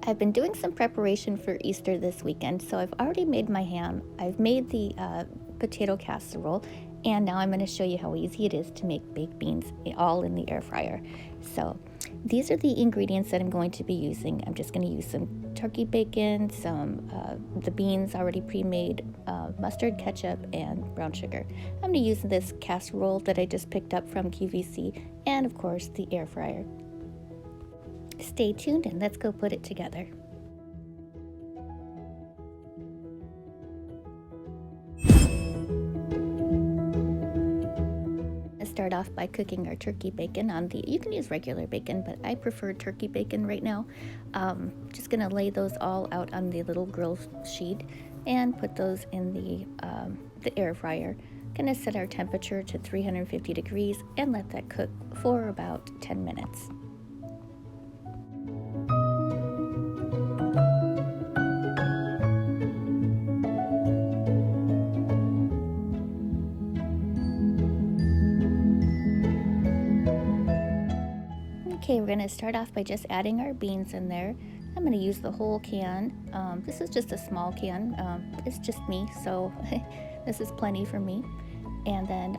I've been doing some preparation for Easter this weekend, so I've already made my ham. I've made the potato casserole, and now I'm going to show you how easy it is to make baked beans all in the air fryer. So these are the ingredients that I'm going to be using. I'm just going to use some turkey bacon, some the beans already pre-made, mustard, ketchup, and brown sugar. I'm going to use this casserole that I just picked up from QVC, and of course the air fryer. Stay tuned and let's go put it together. Let's start off by cooking our turkey bacon on you can use regular bacon, but I prefer turkey bacon right now. Just gonna lay those all out on the little grill sheet and put those in the air fryer. Gonna set our temperature to 350 degrees and let that cook for about 10 minutes. Okay, we're going to start off by just adding our beans in there. I'm going to use the whole can. This is just a small can. It's just me, so this is plenty for me. And then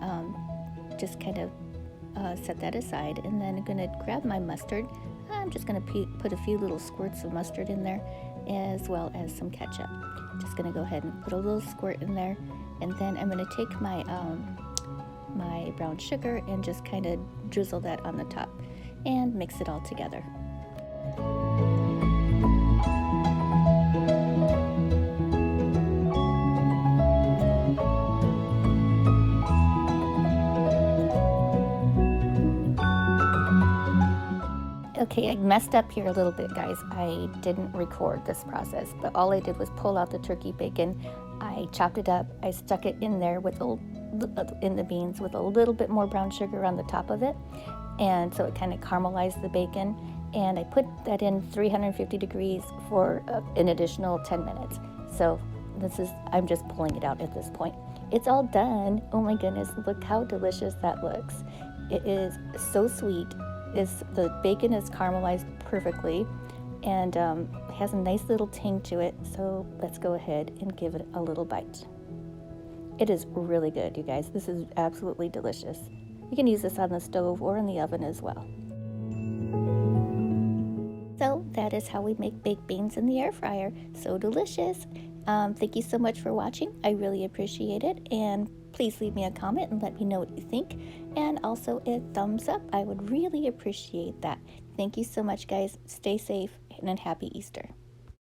just kind of set that aside. And then I'm going to grab my mustard. I'm just going to put a few little squirts of mustard in there, as well as some ketchup. Just going to go ahead and put a little squirt in there. And then I'm going to take my brown sugar and just kind of drizzle that on the top and mix it all together. Okay, I messed up here a little bit, guys. I didn't record this process, but all I did was pull out the turkey bacon. I chopped it up. I stuck it in there in the beans with a little bit more brown sugar on the top of it, and so it kind of caramelized the bacon. And I put that in 350 degrees for an additional 10 minutes. So I'm just pulling it out at this point. It's all done. Oh my goodness, look how delicious that looks. It is so sweet. The bacon is caramelized perfectly, and has a nice little tang to it. So let's go ahead and give it a little bite. It is really good, you guys. This is absolutely delicious. You can use this on the stove or in the oven as well. So that is how we make baked beans in the air fryer. So delicious. Thank you so much for watching. I really appreciate it. And please leave me a comment and let me know what you think. And also a thumbs up. I would really appreciate that. Thank you so much, guys. Stay safe and a happy Easter.